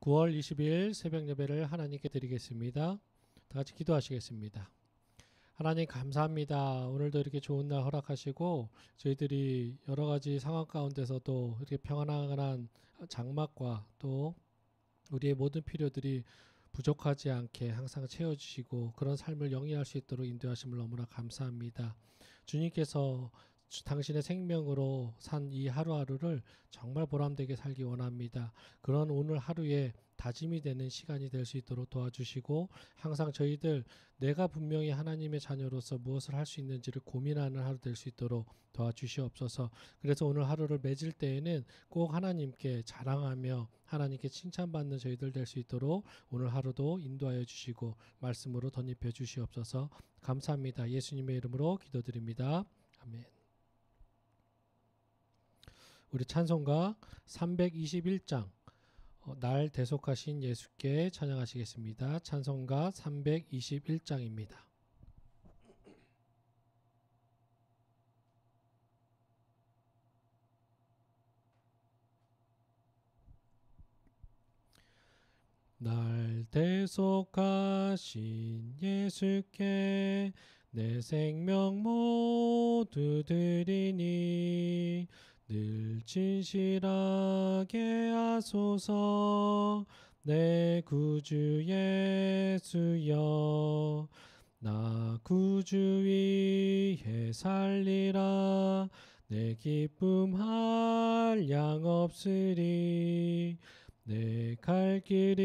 9월 20일 새벽 예배를 하나님께 드리겠습니다. 다 같이 기도하시겠습니다. 하나님 감사합니다. 오늘도 이렇게 좋은 날 허락하시고 저희들이 여러 가지 상황 가운데서도 이렇게 평안한 장막과 또 우리의 모든 필요들이 부족하지 않게 항상 채워주시고 그런 삶을 영위할 수 있도록 인도하심을 너무나 감사합니다. 주님께서 당신의 생명으로 산 이 하루하루를 정말 보람되게 살기 원합니다. 그런 오늘 하루에 다짐이 되는 시간이 될 수 있도록 도와주시고 항상 저희들 내가 분명히 하나님의 자녀로서 무엇을 할 수 있는지를 고민하는 하루 될 수 있도록 도와주시옵소서. 그래서 오늘 하루를 맺을 때에는 꼭 하나님께 자랑하며 하나님께 칭찬받는 저희들 될 수 있도록 오늘 하루도 인도하여 주시고 말씀으로 덧입혀 주시옵소서. 감사합니다. 예수님의 이름으로 기도드립니다. 아멘. 우리 찬송가 321장 날 대속하신 예수께 찬양하시겠습니다. 찬송가 321장입니다. 날 대속하신 예수께 내 생명 모두 드리니 늘 진실하게 하소서. 내 구주 예수여 나 구주 위에 살리라. 내 기쁨 한량 없으리. 내 갈 길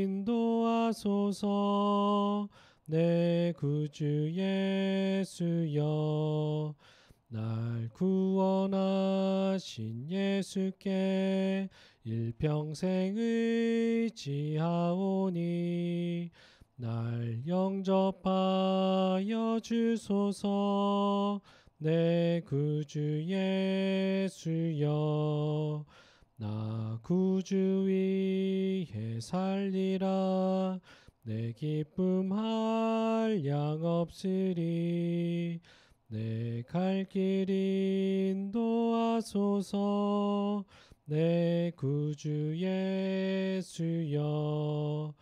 인도하소서. 내 구주 예수여 날 구원하신 예수께 일평생 의지하오니 날 영접하여 주소서. 내 구주 예수여 나 구주 위에 살리라. 내 기쁨 한량 없으리. 내 갈 길 인도하소서. 내 구주 예수여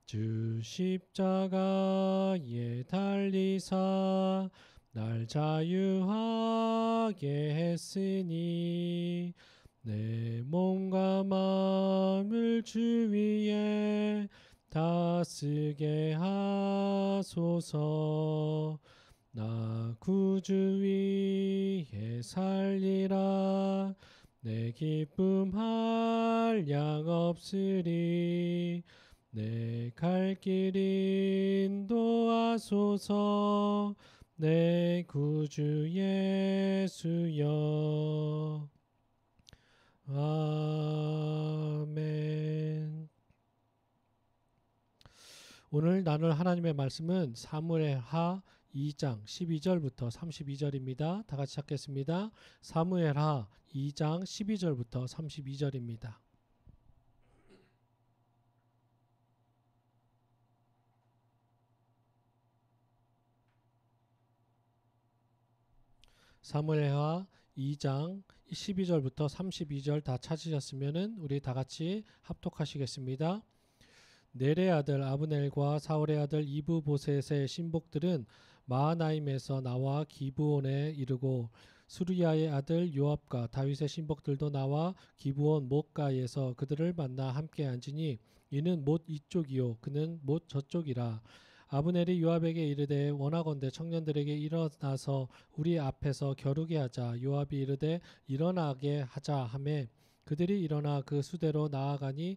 주 십자가에 달리사 날 자유하게 했으니 내 몸과 마음을 주 위에 다 쓰게 하소서. 나 구주 위에 살리라. 내 기쁨 한량 없으리. 내 갈 길 인도하소서. 내 구주 예수여 아멘. 오늘 나눌 하나님의 말씀은 사무엘하 2장 12절부터 32절입니다. 다 같이 찾겠습니다. 사무엘하 2장 12절부터 32절입니다. 사무엘하 2장 12절부터 32절 다 찾으셨으면 우리 다 같이 합독하시겠습니다. 넬의 아들 아브넬과 사울의 아들 이브보셋의 신복들은 마하나임에서 나와 기브온에 이르고 수르야의 아들 요압과 다윗의 신복들도 나와 기브온 못가에서 그들을 만나 함께 앉으니 이는 못 이쪽이요 그는 못 저쪽이라. 아브넬이 요압에게 이르되 원하건대 청년들에게 일어나서 우리 앞에서 겨루게 하자. 요압이 이르되 일어나게 하자 하매 그들이 일어나 그 수대로 나아가니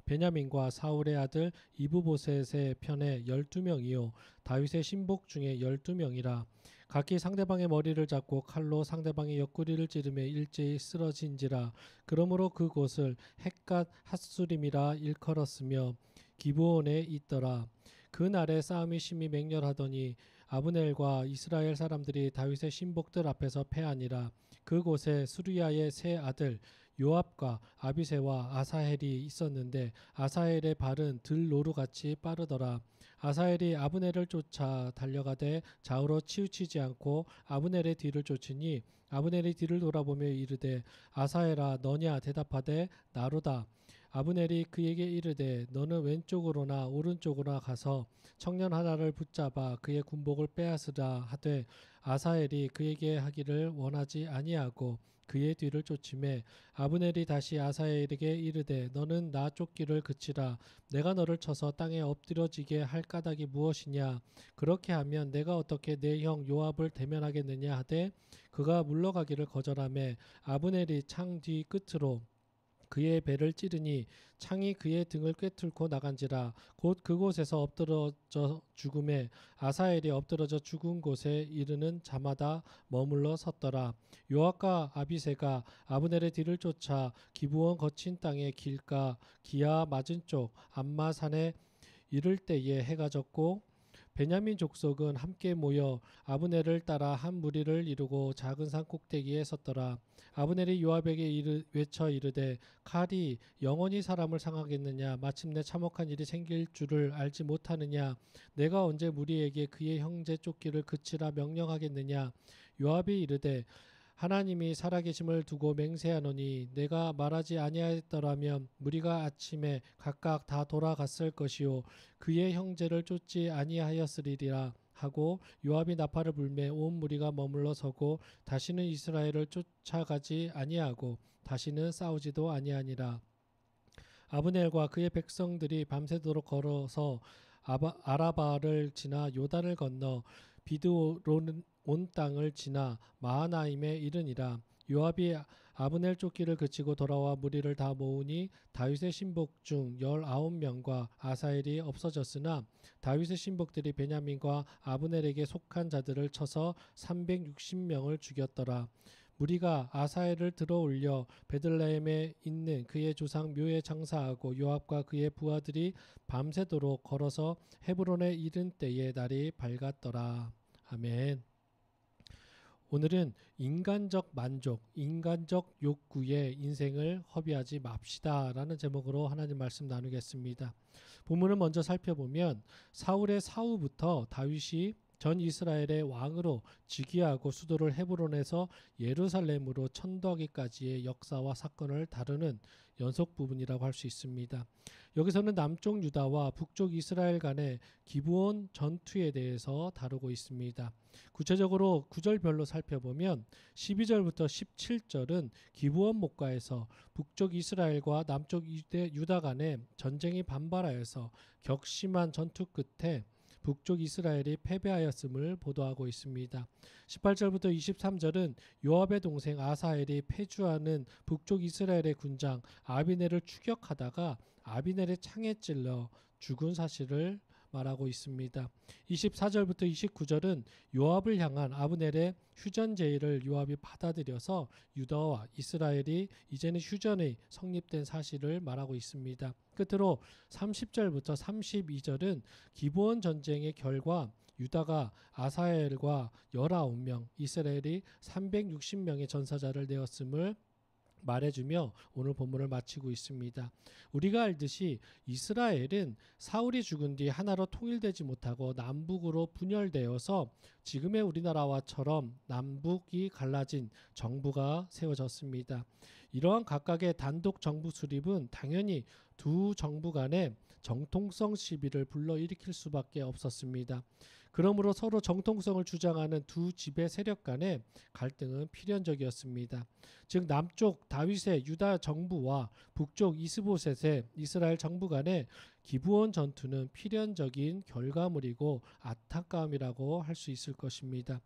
베냐민과 사울의 아들 이브보셋의 편에 12명이요 다윗의 신복 중에 12명이라. 각기 상대방의 머리를 잡고 칼로 상대방의 옆구리를 찌르며 일제히 쓰러진지라. 그러므로 그곳을 헷갓 핫수림이라 일컬었으며 기브온에 있더라. 그날에 싸움이 심히 맹렬하더니 아브넬과 이스라엘 사람들이 다윗의 신복들 앞에서 패하니라. 그곳에 수르야의 세 아들 요압과 아비새와 아사헬이 있었는데 아사헬의 발은 들노루같이 빠르더라. 아사헬이 아브넬을 쫓아 달려가되 좌우로 치우치지 않고 아브넬의 뒤를 쫓으니 아브넬이 뒤를 돌아보며 이르되 아사헬아 너냐 대답하되 나로다. 아브넬이 그에게 이르되 너는 왼쪽으로나 오른쪽으로나 가서 청년 하나를 붙잡아 그의 군복을 빼앗으라 하되 아사엘이 그에게 하기를 원하지 아니하고 그의 뒤를 쫓으매 아브넬이 다시 아사엘에게 이르되 너는 나 쫓기를 그치라. 내가 너를 쳐서 땅에 엎드려지게 할 까닭이 무엇이냐. 그렇게 하면 내가 어떻게 내 형 요압을 대면하겠느냐 하되 그가 물러가기를 거절하매 아브넬이 창 뒤 끝으로 그의 배를 찌르니 창이 그의 등을 꿰뚫고 나간지라. 곧 그곳에서 엎드러져 죽음에 아사엘이 엎드러져 죽은 곳에 이르는 자마다 머물러 섰더라. 요압과 아비새가 아브넬의 뒤를 쫓아 기브온 거친 땅의 길가 기아 맞은 쪽 암마 산에 이를 때에 해가 졌고 베냐민 족속은 함께 모여 아브넬을 따라 한 무리를 이루고 작은 산 꼭대기에 섰더라. 아브넬이 요압에게 외쳐 이르되 칼이 영원히 사람을 상하겠느냐. 마침내 참혹한 일이 생길 줄을 알지 못하느냐. 내가 언제 무리에게 그의 형제 쫓기를 그치라 명령하겠느냐. 요압이 이르되 하나님이 살아계심을 두고 맹세하노니 내가 말하지 아니하였더라면 무리가 아침에 각각 다 돌아갔을 것이요 그의 형제를 쫓지 아니하였으리라 하고 요압이 나팔을 불매 온 무리가 머물러 서고 다시는 이스라엘을 쫓아가지 아니하고 다시는 싸우지도 아니하니라. 아브넬과 그의 백성들이 밤새도록 걸어서 아라바를 지나 요단을 건너 비드온 땅을 지나 마하나임에 이르니라. 요압이 아브넬 쫓기를 그치고 돌아와 무리를 다 모으니 다윗의 신복 중 19명과 아사엘이 없어졌으나 다윗의 신복들이 베냐민과 아브넬에게 속한 자들을 쳐서 360명을 죽였더라. 무리가 아사엘을 들어올려 베들레헴에 있는 그의 조상 묘에 장사하고 요압과 그의 부하들이 밤새도록 걸어서 헤브론에 이른 때에 날이 밝았더라. 아멘. 오늘은 인간적 만족, 인간적 욕구에 인생을 허비하지 맙시다 라는 제목으로 하나님 말씀 나누겠습니다. 본문을 먼저 살펴보면 사울의 사후부터 다윗이 전 이스라엘의 왕으로 즉위하고 수도를 헤브론에서 예루살렘으로 천도하기까지의 역사와 사건을 다루는 연속 부분이라고 할 수 있습니다. 여기서는 남쪽 유다와 북쪽 이스라엘 간의 기브온 전투에 대해서 다루고 있습니다. 구체적으로 구절별로 살펴보면 12절부터 17절은 기브온 목가에서 북쪽 이스라엘과 남쪽 유다 간의 전쟁이 반발하여서 격심한 전투 끝에 북쪽 이스라엘이 패배하였음을 보도하고 있습니다. 18절부터 23절은 요압의 동생 아사엘이 패주하는 북쪽 이스라엘의 군장 아비넬을 추격하다가 아비넬의 창에 찔러 죽은 사실을 말하고 있습니다. 24절부터 29절은 요압을 향한 아브넬의 휴전 제의를 요압이 받아들여서 유다와 이스라엘이 이제는 휴전이 성립된 사실을 말하고 있습니다. 끝으로 30절부터 32절은 기브온 전쟁의 결과 유다가 아사엘과 19명, 이스라엘이 360명의 전사자를 내었음을 말해주며 오늘 본문을 마치고 있습니다. 우리가 알듯이 이스라엘은 사울이 죽은 뒤 하나로 통일되지 못하고 남북으로 분열되어서 지금의 우리나라와처럼 남북이 갈라진 정부가 세워졌습니다. 이러한 각각의 단독 정부 수립은 당연히 두 정부 간의 정통성 시비를 불러일으킬 수밖에 없었습니다. 그러므로 서로 정통성을 주장하는 두 지배 세력 간의 갈등은 필연적이었습니다. 즉 남쪽 다윗의 유다 정부와 북쪽 이스보셋의 이스라엘 정부 간의 기브온 전투는 필연적인 결과물이고 안타까움이라고 할 수 있을 것입니다.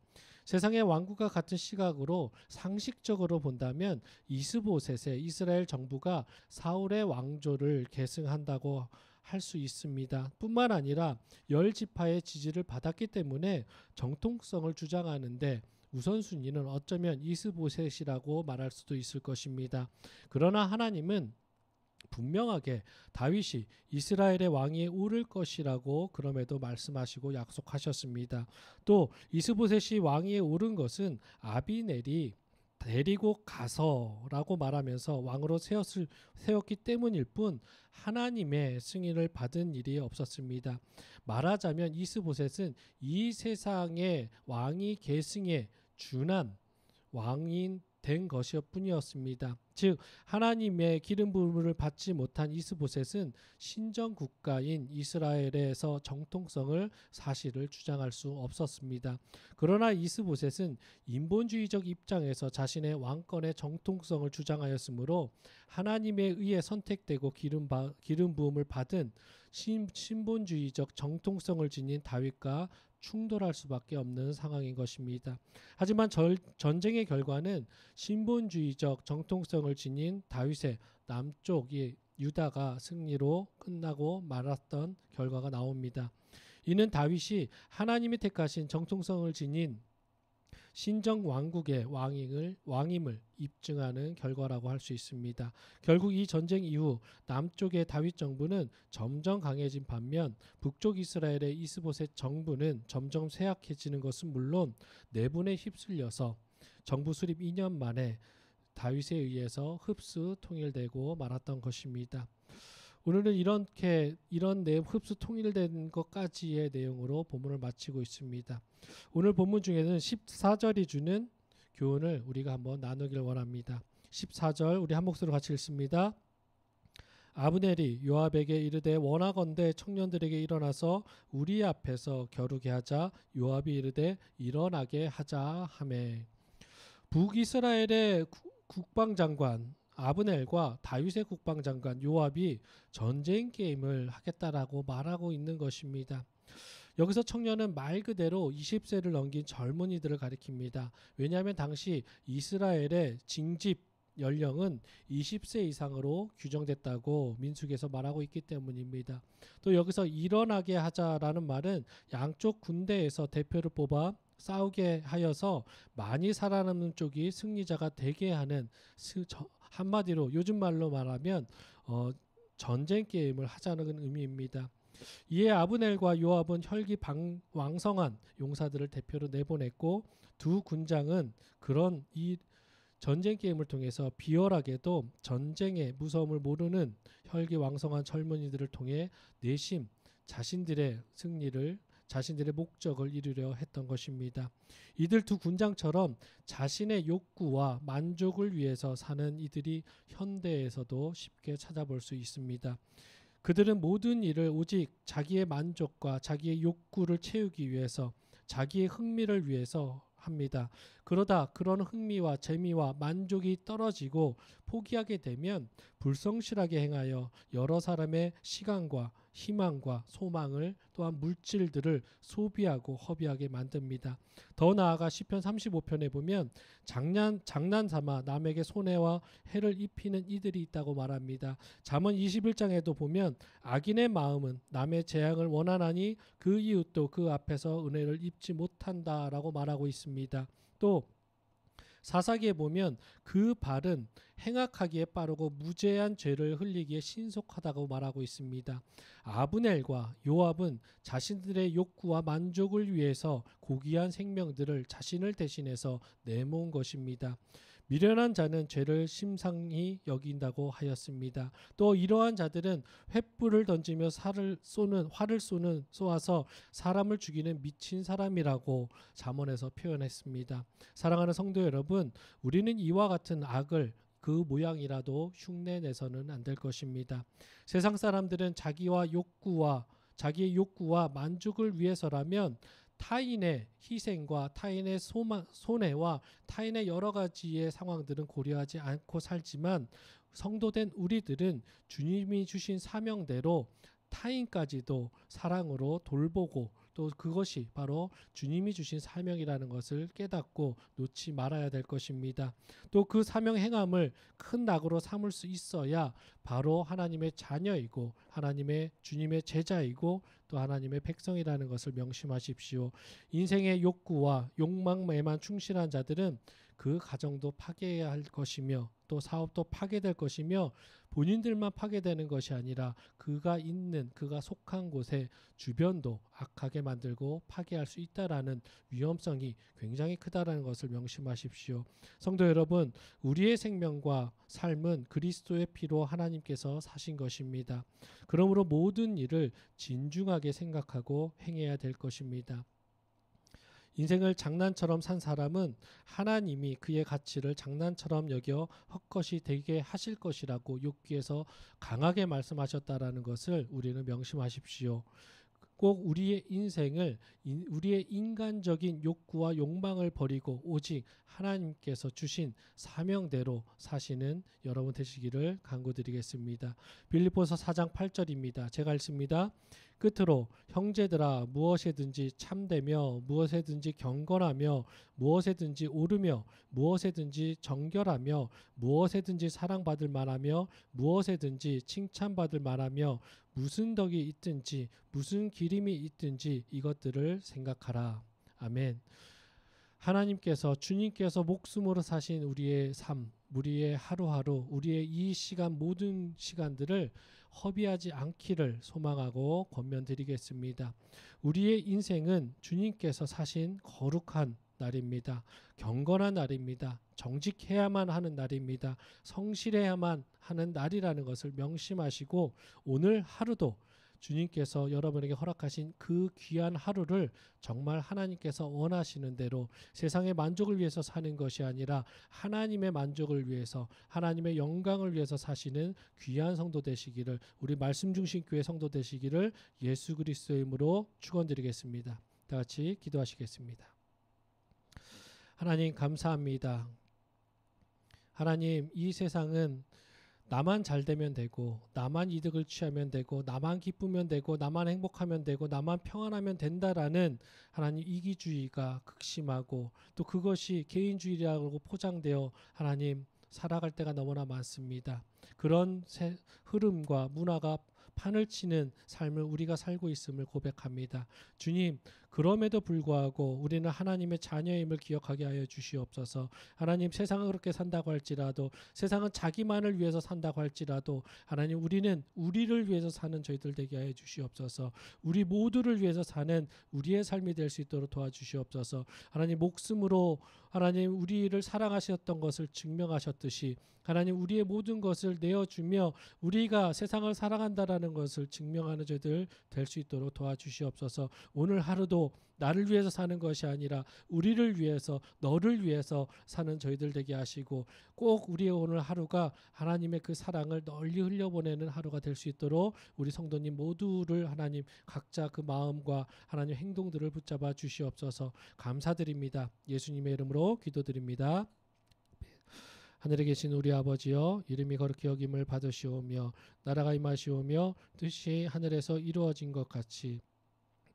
세상의 왕국과 같은 시각으로 상식적으로 본다면 이스보셋의 이스라엘 정부가 사울의 왕조를 계승한다고 할 수 있습니다. 뿐만 아니라 10지파의 지지를 받았기 때문에 정통성을 주장하는데 우선순위는 어쩌면 이스보셋이라고 말할 수도 있을 것입니다. 그러나 하나님은 분명하게 다윗이 이스라엘의 왕이 오를 것이라고 그럼에도 말씀하시고 약속하셨습니다. 또 이스보셋이 왕위에 오른 것은 아비넬이 데리고 가서라고 말하면서 왕으로 세웠기 때문일 뿐 하나님의 승인을 받은 일이 없었습니다. 말하자면 이스보셋은 이 세상의 왕위 계승에 준한 왕인 된 것이었뿐이었습니다. 즉 하나님의 기름 부음을 받지 못한 이스보셋은 신정 국가인 이스라엘에서 정통성을 사실을 주장할 수 없었습니다. 그러나 이스보셋은 인본주의적 입장에서 자신의 왕권의 정통성을 주장하였으므로 하나님에 의해 선택되고 기름 부음을 받은 신본주의적 정통성을 지닌 다윗과 충돌할 수밖에 없는 상황인 것입니다. 하지만 전쟁의 결과는 신본주의적 정통성을 지닌 다윗의 남쪽이 유다가 승리로 끝나고 말았던 결과가 나옵니다. 이는 다윗이 하나님이 택하신 정통성을 지닌 신정 왕국의 왕임을 입증하는 결과라고 할 수 있습니다. 결국 이 전쟁 이후 남쪽의 다윗 정부는 점점 강해진 반면 북쪽 이스라엘의 이스보셋 정부는 점점 쇠약해지는 것은 물론 내분에 휩쓸려서 정부 수립 2년 만에 다윗에 의해서 흡수 통일되고 말았던 것입니다. 오늘은 이런 흡수 통일된 것까지의 내용으로 본문을 마치고 있습니다. 오늘 본문 중에는 14절이 주는 교훈을 우리가 한번 나누길 원합니다. 14절 우리 한 목소리로 같이 읽습니다. 아브넬이 요압에게 이르되 원하건대 청년들에게 일어나서 우리 앞에서 겨루게 하자. 요압이 이르되 일어나게 하자 하매. 북이스라엘의 국방장관 아브넬과 다윗의 국방장관 요압이 전쟁 게임을 하겠다라고 말하고 있는 것입니다. 여기서 청년은 말 그대로 20세를 넘긴 젊은이들을 가리킵니다. 왜냐하면 당시 이스라엘의 징집 연령은 20세 이상으로 규정됐다고 민수기에서 말하고 있기 때문입니다. 또 여기서 일어나게 하자라는 말은 양쪽 군대에서 대표를 뽑아 싸우게 하여서 많이 살아남는 쪽이 승리자가 되게 하는 한마디로 요즘 말로 말하면 전쟁 게임을 하자는 의미입니다. 이에 아브넬과 요압은 혈기왕성한 용사들을 대표로 내보냈고 두 군장은 그런 이 전쟁 게임을 통해서 비열하게도 전쟁의 무서움을 모르는 혈기왕성한 젊은이들을 통해 내심 자신들의 승리를 자신들의 목적을 이루려 했던 것입니다. 이들 두 군장처럼 자신의 욕구와 만족을 위해서 사는 이들이 현대에서도 쉽게 찾아볼 수 있습니다. 그들은 모든 일을 오직 자기의 만족과 자기의 욕구를 채우기 위해서 자기의 흥미를 위해서 합니다. 그러다 그런 흥미와 재미와 만족이 떨어지고 포기하게 되면 불성실하게 행하여 여러 사람의 시간과 희망과 소망을 또한 물질들을 소비하고 허비하게 만듭니다. 더 나아가 시편 35편에 보면 장난 삼아 남에게 손해와 해를 입히는 이들이 있다고 말합니다. 잠언 21장에도 보면 악인의 마음은 남의 재앙을 원하나니 그 이웃도 그 앞에서 은혜를 입지 못한다라고 말하고 있습니다. 또 사사기에 보면 그 발은 행악하기에 빠르고 무죄한 죄를 흘리기에 신속하다고 말하고 있습니다. 아브넬과 요압은 자신들의 욕구와 만족을 위해서 고귀한 생명들을 자신을 대신해서 내모은 것입니다. 미련한 자는 죄를 심상히 여긴다고 하였습니다. 또 이러한 자들은 횃불을 던지며 활을 쏘아서 사람을 죽이는 미친 사람이라고 잠언에서 표현했습니다. 사랑하는 성도 여러분, 우리는 이와 같은 악을 그 모양이라도 흉내내서는 안 될 것입니다. 세상 사람들은 자기의 욕구와 만족을 위해서라면 타인의 희생과 타인의 손해와 타인의 여러 가지의 상황들은 고려하지 않고 살지만 성도된 우리들은 주님이 주신 사명대로 타인까지도 사랑으로 돌보고 또 그것이 바로 주님이 주신 사명이라는 것을 깨닫고 놓지 말아야 될 것입니다. 또 그 사명 행함을 큰 낙으로 삼을 수 있어야 바로 하나님의 자녀이고 주님의 제자이고 또 하나님의 백성이라는 것을 명심하십시오. 인생의 욕구와 욕망에만 충실한 자들은 그 가정도 파괴해야 할 것이며 또 사업도 파괴될 것이며 본인들만 파괴되는 것이 아니라 그가 속한 곳의 주변도 악하게 만들고 파괴할 수 있다라는 위험성이 굉장히 크다라는 것을 명심하십시오. 성도 여러분, 우리의 생명과 삶은 그리스도의 피로 하나님께서 사신 것입니다. 그러므로 모든 일을 진중하게 생각하고 행해야 될 것입니다. 인생을 장난처럼 산 사람은 하나님이 그의 가치를 장난처럼 여겨 헛것이 되게 하실 것이라고 욥기에서 강하게 말씀하셨다라는 것을 우리는 명심하십시오. 꼭 우리의 인생을 우리의 인간적인 욕구와 욕망을 버리고 오직 하나님께서 주신 사명대로 사시는 여러분 되시기를 간구드리겠습니다. 빌립보서 4장 8절입니다. 제가 읽습니다. 끝으로 형제들아 무엇에든지 참되며 무엇에든지 경건하며 무엇에든지 옳으며 무엇에든지 정결하며 무엇에든지 사랑받을 만하며 무엇에든지 칭찬받을 만하며 무슨 덕이 있든지 무슨 기림이 있든지 이것들을 생각하라. 아멘. 하나님께서 주님께서 목숨으로 사신 우리의 삶, 우리의 하루하루, 우리의 이 시간 모든 시간들을 허비하지 않기를 소망하고 권면드리겠습니다. 우리의 인생은 주님께서 사신 거룩한 날입니다. 경건한 날입니다. 정직해야만 하는 날입니다. 성실해야만 하는 날이라는 것을 명심하시고 오늘 하루도 주님께서 여러분에게 허락하신 그 귀한 하루를 정말 하나님께서 원하시는 대로 세상의 만족을 위해서 사는 것이 아니라 하나님의 만족을 위해서 하나님의 영광을 위해서 사시는 귀한 성도 되시기를 우리 말씀 중심 교회 성도 되시기를 예수 그리스도의 이름으로 축원드리겠습니다. 다 같이 기도하시겠습니다. 하나님 감사합니다. 하나님 이 세상은 나만 잘 되면 되고 나만 이득을 취하면 되고 나만 기쁘면 되고 나만 행복하면 되고 나만 평안하면 된다라는 하나님 이기주의가 극심하고 또 그것이 개인주의라고 포장되어 하나님 살아갈 때가 너무나 많습니다. 그런 흐름과 문화가 판을 치는 삶을 우리가 살고 있음을 고백합니다. 주님, 그럼에도 불구하고 우리는 하나님의 자녀임을 기억하게 하여 주시옵소서. 하나님, 세상은 그렇게 산다고 할지라도 세상은 자기만을 위해서 산다고 할지라도 하나님, 우리는 우리를 위해서 사는 저희들 되게 하여 주시옵소서. 우리 모두를 위해서 사는 우리의 삶이 될 수 있도록 도와주시옵소서. 하나님, 목숨으로 하나님 우리를 사랑하셨던 것을 증명하셨듯이 하나님 우리의 모든 것을 내어주며 우리가 세상을 사랑한다라는 것을 증명하는 저희들 될 수 있도록 도와주시옵소서. 오늘 하루도 나를 위해서 사는 것이 아니라 우리를 위해서 너를 위해서 사는 저희들 되게 하시고 꼭 우리의 오늘 하루가 하나님의 그 사랑을 널리 흘려보내는 하루가 될 수 있도록 우리 성도님 모두를 하나님 각자 그 마음과 하나님 행동들을 붙잡아 주시옵소서. 감사드립니다. 예수님의 이름으로 기도드립니다. 하늘에 계신 우리 아버지여, 이름이 거룩히 여김을 받으시오며 나라가 임하시오며 뜻이 하늘에서 이루어진 것 같이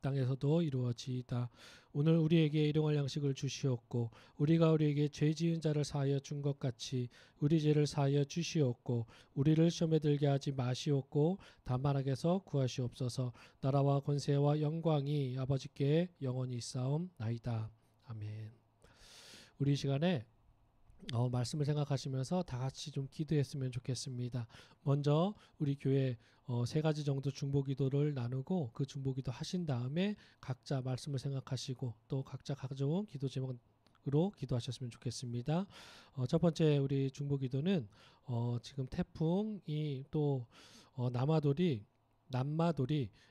땅에서도 이루어지이다. 오늘 우리에게 일용할 양식을 주시옵고 우리가 우리에게 죄 지은 자를 사하여 준 것 같이 우리 죄를 사하여 주시옵고 우리를 시험에 들게 하지 마시옵고 다만 악에서 구하시옵소서. 나라와 권세와 영광이 아버지께 영원히 있사옵나이다. 아멘. 우리 시간에 말씀을 생각하시면서 다 같이 좀 기도했으면 좋겠습니다. 먼저 우리 교회 3가지 정도 중보기도를 나누고 그 중보기도 하신 다음에 각자 말씀을 생각하시고 또 각자 가져온 기도 제목으로 기도하셨으면 좋겠습니다. 첫 번째 우리 중보기도는 지금 태풍이 또 남마돌이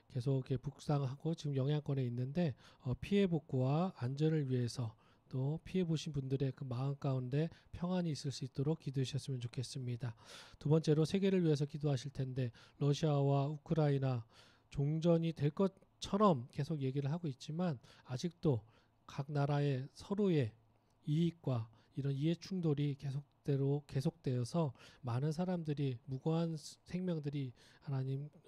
계속 북상하고 지금 영향권에 있는데 피해 복구와 안전을 위해서 또 피해 보신 분들의 그 마음 가운데 평안이 있을 수 있도록 기도해 주셨으면 좋겠습니다. 두 번째로 세계를 위해서 기도하실 텐데 러시아와 우크라이나 종전이 될 것처럼 계속 얘기를 하고 있지만 아직도 각 나라의 서로의 이익과 이런 이해 충돌이 계속되어서 많은 사람들이 무고한 생명들이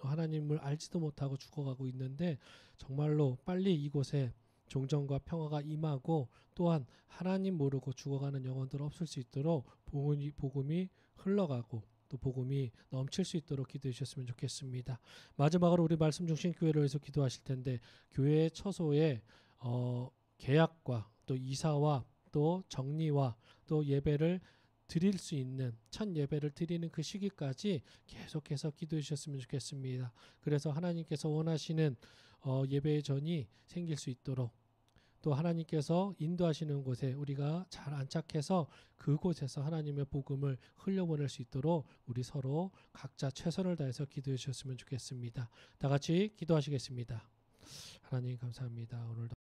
하나님을 알지도 못하고 죽어가고 있는데 정말로 빨리 이곳에 종전과 평화가 임하고 또한 하나님 모르고 죽어가는 영혼들 없을 수 있도록 복음이 흘러가고 또 복음이 넘칠 수 있도록 기도해 주셨으면 좋겠습니다. 마지막으로 우리 말씀 중심 교회를 위해서 기도하실 텐데 교회의 처소에 계약과 또 이사와 또 정리와 또 예배를 드릴 수 있는 첫 예배를 드리는 그 시기까지 계속해서 기도해 주셨으면 좋겠습니다. 그래서 하나님께서 원하시는 예배의 전이 생길 수 있도록 또 하나님께서 인도하시는 곳에 우리가 잘 안착해서 그곳에서 하나님의 복음을 흘려보낼 수 있도록 우리 서로 각자 최선을 다해서 기도해 주셨으면 좋겠습니다. 다 같이 기도하시겠습니다. 하나님 감사합니다. 오늘도